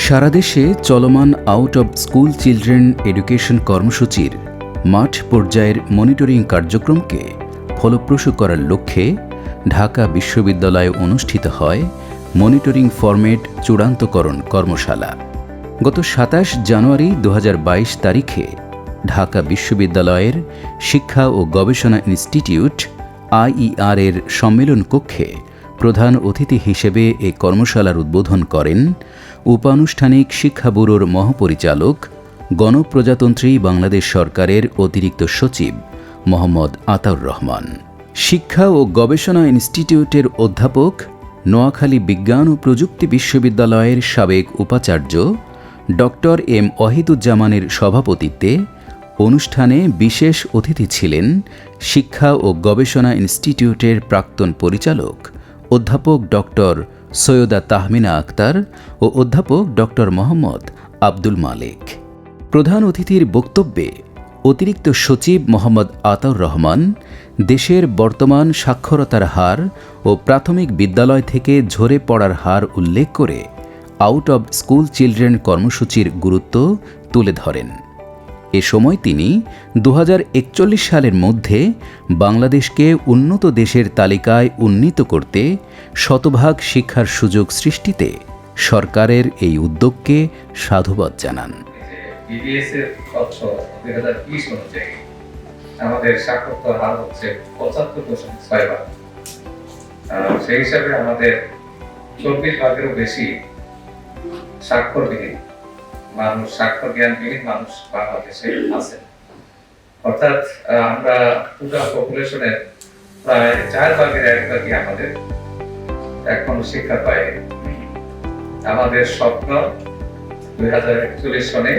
সারা দেশে চলমান out of school children education কর্মসূচির মাঠ পর্যায়ের মনিটরিং কার্যক্রমকে ফলপ্রসূ করার লক্ষ্যে ঢাকা বিশ্ববিদ্যালয়ে অনুষ্ঠিত হয় মনিটরিং ফরম্যাট চূড়ান্তকরণ কর্মশালা। গত ২৭ জানুয়ারি ২০২২ তারিখে ঢাকা বিশ্ববিদ্যালয়ের শিক্ষা ও গবেষণা ইনস্টিটিউট আইইআর এর সম্মেলন কক্ষে প্রধান অতিথি হিসেবে এ কর্মশালার উদ্বোধন করেন উপানুষ্ঠানিক শিক্ষা ব্যুরোর মহাপরিচালক গণপ্রজাতন্ত্রী বাংলাদেশ সরকারের অতিরিক্ত সচিব মোহাম্মদ আতাউর রহমান। শিক্ষা ও গবেষণা ইনস্টিটিউটের অধ্যাপক, নোয়াখালী বিজ্ঞান ও প্রযুক্তি বিশ্ববিদ্যালয়ের সাবেক উপাচার্য ডক্টর এম ওয়াহিদুজ্জামানের সভাপতিত্বে অনুষ্ঠানে বিশেষ অতিথি ছিলেন শিক্ষা ও গবেষণা ইনস্টিটিউটের প্রাক্তন পরিচালক অধ্যাপক ডক্টর সৈয়দা তাহমিনা আক্তার ও অধ্যাপক ডক্টর মোহাম্মদ আব্দুল মালেক। প্রধান অতিথির বক্তব্যে অতিরিক্ত সচিব মোহাম্মদ আতাউর রহমান দেশের বর্তমান সাক্ষরতার হার ও প্রাথমিক বিদ্যালয় থেকে ঝরে পড়ার হার উল্লেখ করে আউট অব স্কুল চিলড্রেন কর্মসূচির গুরুত্ব তুলে ধরেন। এ সময় তিনি ২০৪১ সালের মধ্যে বাংলাদেশকে উন্নত দেশের তালিকায় উন্নীত করতে শতভাগ শিক্ষার সুযোগ সৃষ্টিতে সরকারের এই উদ্যোগকে সাধুবাদ জানান। আমাদের সাক্ষরতার হার হচ্ছে ৭৫.৬%। সেই হিসাবে আমাদের ২৪ ভাগেরও বেশি স্বাক্ষরবিহীন মানুষ, স্বাক্ষর জ্ঞানবিহীন মানুষ বাংলাদেশে আছেন। অর্থাৎ আমরা পুরো পপুলেশনের প্রায় ১/৪ আমাদের এখন শিক্ষা পায়। আমাদের স্বপ্ন ২০৪১ সনে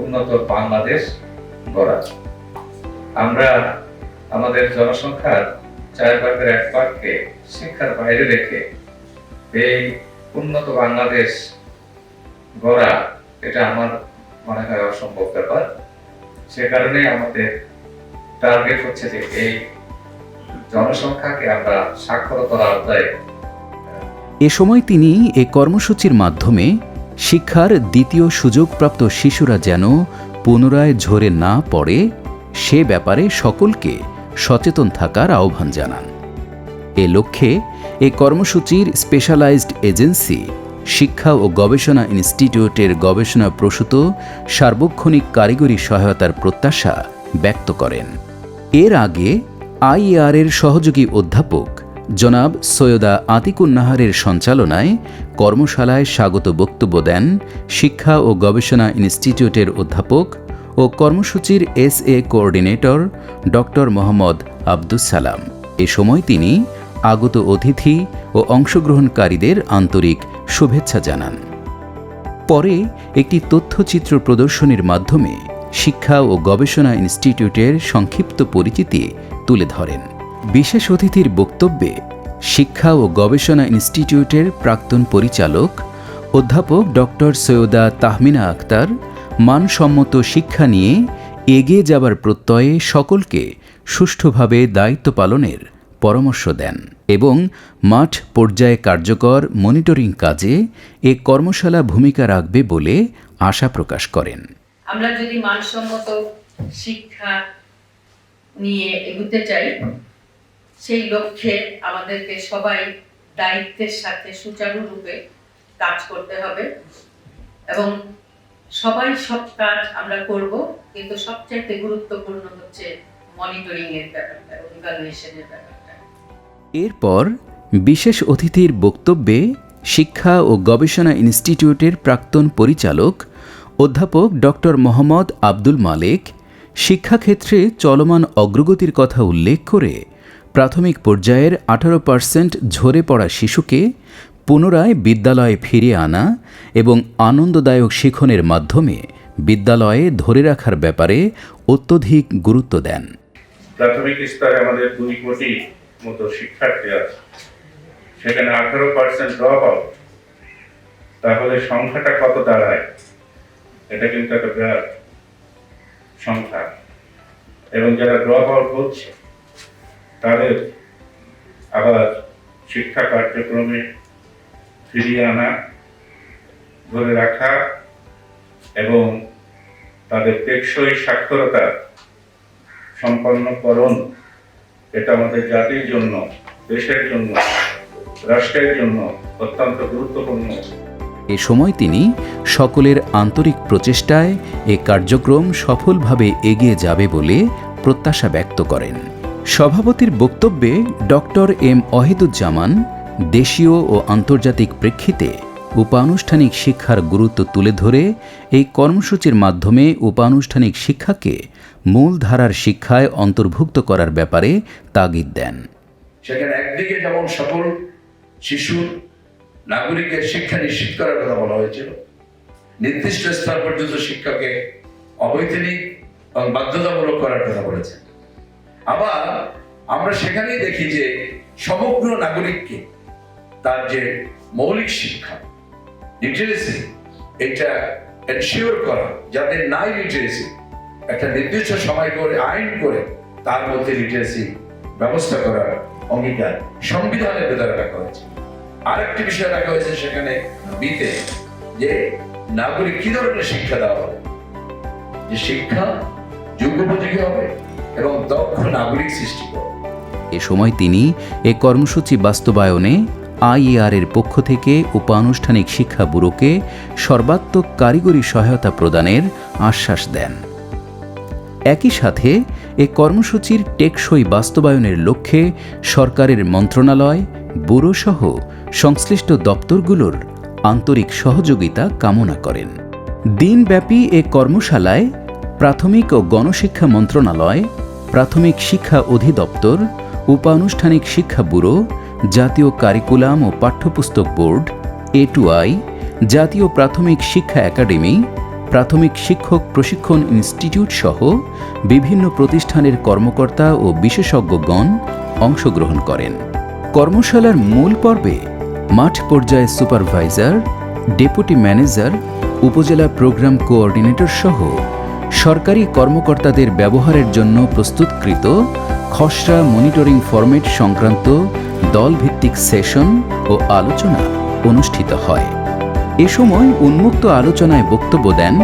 উন্নত বাংলাদেশ গড়া। আমরা আমাদের জনসংখ্যার ১/৪কে শিক্ষার বাইরে রেখে এই উন্নত বাংলাদেশ গড়া, এটা আমার মনে হয় অসম্ভব ব্যাপার। সে কারণে আমাদের টার্গেট হচ্ছে যে এই জনসংখ্যাকে আমরা সাক্ষরতার আওতায়। এ সময় তিনি এ কর্মসূচির মাধ্যমে শিক্ষার দ্বিতীয় সুযোগপ্রাপ্ত শিশুরা যেন পুনরায় ঝরে না পড়ে সে ব্যাপারে সকলকে সচেতন থাকার আহ্বান জানান। এ লক্ষ্যে এ কর্মসূচির স্পেশালাইজড এজেন্সি শিক্ষা ও গবেষণা ইনস্টিটিউটের গবেষণা প্রসূত সার্বক্ষণিক কারিগরি সহায়তার প্রত্যাশা ব্যক্ত করেন। এর আগে আইইআর এর সহযোগী অধ্যাপক জনাব সৈয়দা আতিকুন্নাহারের সঞ্চালনায় কর্মশালায় স্বাগত বক্তব্য দেন শিক্ষা ও গবেষণা ইনস্টিটিউটের অধ্যাপক ও কর্মসূচির SA coordinator doctor Mohammad Abdus Salam. এ সময় তিনি আগত অতিথি ও অংশগ্রহণকারীদের আন্তরিক শুভেচ্ছা জানান। পরে একটি তথ্যচিত্র প্রদর্শনীর মাধ্যমে শিক্ষা ও গবেষণা ইনস্টিটিউটের সংক্ষিপ্ত পরিচিতি তুলে ধরেন। বিশেষ অতিথির বক্তব্যে শিক্ষা ও গবেষণা ইনস্টিটিউটের প্রাক্তন পরিচালক অধ্যাপক ডক্টর সৈয়দা তাহমিনা আক্তার মানসম্মত শিক্ষা নিয়ে এগিয়ে যাবার প্রত্যয়ে সকলকে সুষ্ঠুভাবে দায়িত্ব পালনের পরামর্শ দেন এবং মাঠ পর্যায়ে কার্যকর মনিটরিং কাজে এ কর্মশালা ভূমিকা রাখবে বলে আশা প্রকাশ করেন। আমরা যদি মানসম্মত শিক্ষা নিয়ে এগোতে চাই, সেই লক্ষ্যে আমাদেরকে সবাই দায়িত্বের সাথে সুচারুরূপে কাজ করতে হবে এবং সবাই সব কাজ আমরা করব, কিন্তু সবচেয়ে গুরুত্বপূর্ণ হচ্ছে মনিটরিং এর ব্যাপারটা, ইভ্যালুয়েশনের ব্যাপারটা। এরপর বিশেষ অতিথির বক্তব্যে শিক্ষা ও গবেষণা ইনস্টিটিউটের প্রাক্তন পরিচালক অধ্যাপক ডক্টর মোহাম্মদ আব্দুল মালেক শিক্ষাক্ষেত্রে চলমান অগ্রগতির কথা উল্লেখ করে প্রাথমিক পর্যায়ের 18% ঝরে পড়া শিশুকে পুনরায় বিদ্যালয়ে ফিরিয়ে আনা এবং আনন্দদায়ক শিক্ষণের মাধ্যমে বিদ্যালয়ে ধরে রাখার ব্যাপারে অত্যধিক গুরুত্ব দেন। প্রাথমিক স্তরে আমাদের 2 কোটি মতো শিক্ষার্থী আছে, সেখানে 18% ড্রপ আউট, তাহলে সংখ্যাটা কত দাঁড়ায়? এটা কিন্তু একটা বিরাট সংখ্যা। এবং যারা ড্রপ আউট হচ্ছে তাদের আবার শিক্ষা কার্যক্রমে ফিরিয়ে আনা ধরে রাখা এবং তাদের টেকসই সাক্ষরতা সম্পন্নকরণ, এটা আমাদের জাতির জন্য, দেশের জন্য, রাষ্ট্রের জন্য অত্যন্ত গুরুত্বপূর্ণ। এ সময় তিনি সকলের আন্তরিক প্রচেষ্টায় এ কার্যক্রম সফলভাবে এগিয়ে যাবে বলে প্রত্যাশা ব্যক্ত করেন। সভাপতির বক্তব্যে ডক্টর এম ওয়াহিদুজ্জামান দেশীয় ও আন্তর্জাতিক প্রেক্ষিতে উপানুষ্ঠানিক শিক্ষার গুরুত্ব তুলে ধরে এই কর্মসূচির মাধ্যমে উপানুষ্ঠানিক শিক্ষাকে মূলধারার শিক্ষায় অন্তর্ভুক্ত করার ব্যাপারে তাগিদ দেন। সেখানে একদিকে যেমন সকল শিশু নাগরিকের শিক্ষা নিশ্চিত করার কথা বলা হয়েছিল, নির্দিষ্ট স্তর পর্যন্ত শিক্ষাকে অবৈতনিক এবং বাধ্যতামূলক করার কথা বলেছেন। আবার আমরা সেখানেই দেখি যে সমগ্র নাগরিককে তার যে মৌলিক শিক্ষা, লিটারেসি, এটা এনশিওর করা, যাদের নাই লিটারেসি, একটা নির্দিষ্ট সময় করে আইন করে তার মধ্যে লিটারেসি ব্যবস্থা করার অঙ্গীকার সংবিধানের ভেতরে রাখা হয়েছে। আরেকটি বিষয় রাখা হয়েছে সেখানে বিতে, যে নাগরিক কি ধরনের শিক্ষা দেওয়া হবে, যে শিক্ষা যুগোপযোগী হবে এবং দক্ষ নাগরিক সৃষ্টি করবে। এ সময় তিনি এ কর্মসূচি বাস্তবায়নে আইইআর এর পক্ষ থেকে উপানুষ্ঠানিক শিক্ষা ব্যুরোকে সর্বাত্মক কারিগরি সহায়তা প্রদানের আশ্বাস দেন। একই সাথে এ কর্মসূচির টেকসই বাস্তবায়নের লক্ষ্যে সরকারের মন্ত্রণালয়, ব্যুরো সহ সংশ্লিষ্ট দপ্তরগুলোর আন্তরিক সহযোগিতা কামনা করেন। দিনব্যাপী এ কর্মশালায় প্রাথমিক ও গণশিক্ষা মন্ত্রণালয়, প্রাথমিক শিক্ষা অধিদপ্তর, উপানুষ্ঠানিক শিক্ষা ব্যুরো, জাতীয় কারিকুলাম ও পাঠ্যপুস্তক বোর্ড, A2I, জাতীয় প্রাথমিক শিক্ষা একাডেমি, প্রাথমিক শিক্ষক প্রশিক্ষণ ইনস্টিটিউট সহ বিভিন্ন প্রতিষ্ঠানের কর্মকর্তা ও বিশেষজ্ঞগণ অংশগ্রহণ করেন। কর্মশালার মূল পর্বে মাঠ পর্যায়ে সুপারভাইজার, ডেপুটি ম্যানেজার, উপজেলা প্রোগ্রাম কোঅর্ডিনেটর সহ সরকারি কর্মকর্তাদের ব্যবহারের জন্য প্রস্তুতকৃত খসড়া মনিটরিং ফরম্যাট সংক্রান্ত দলভিত্তিক সেশন ও আলোচনা অনুষ্ঠিত হয়। এ সময় উন্মুক্ত আলোচনায় বক্তব্য দেন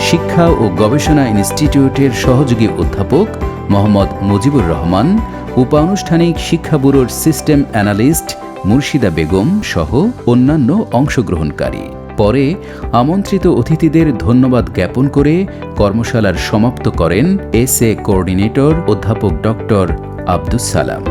শিক্ষা ও গবেষণা ইনস্টিটিউটের সহযোগী অধ্যাপক মোহাম্মদ মুজিবুর রহমান, উপানুষ্ঠানিক শিক্ষা ব্যুরোর সিস্টেম অ্যানালিস্ট মুর্শিদা বেগম সহ অন্যান্য অংশগ্রহণকারী। পরে আমন্ত্রিত অতিথিদের ধন্যবাদ জ্ঞাপন করে কর্মশালার সমাপ্ত করেন SA কোঅর্ডিনেটর অধ্যাপক ডক্টর আব্দুস সালাম।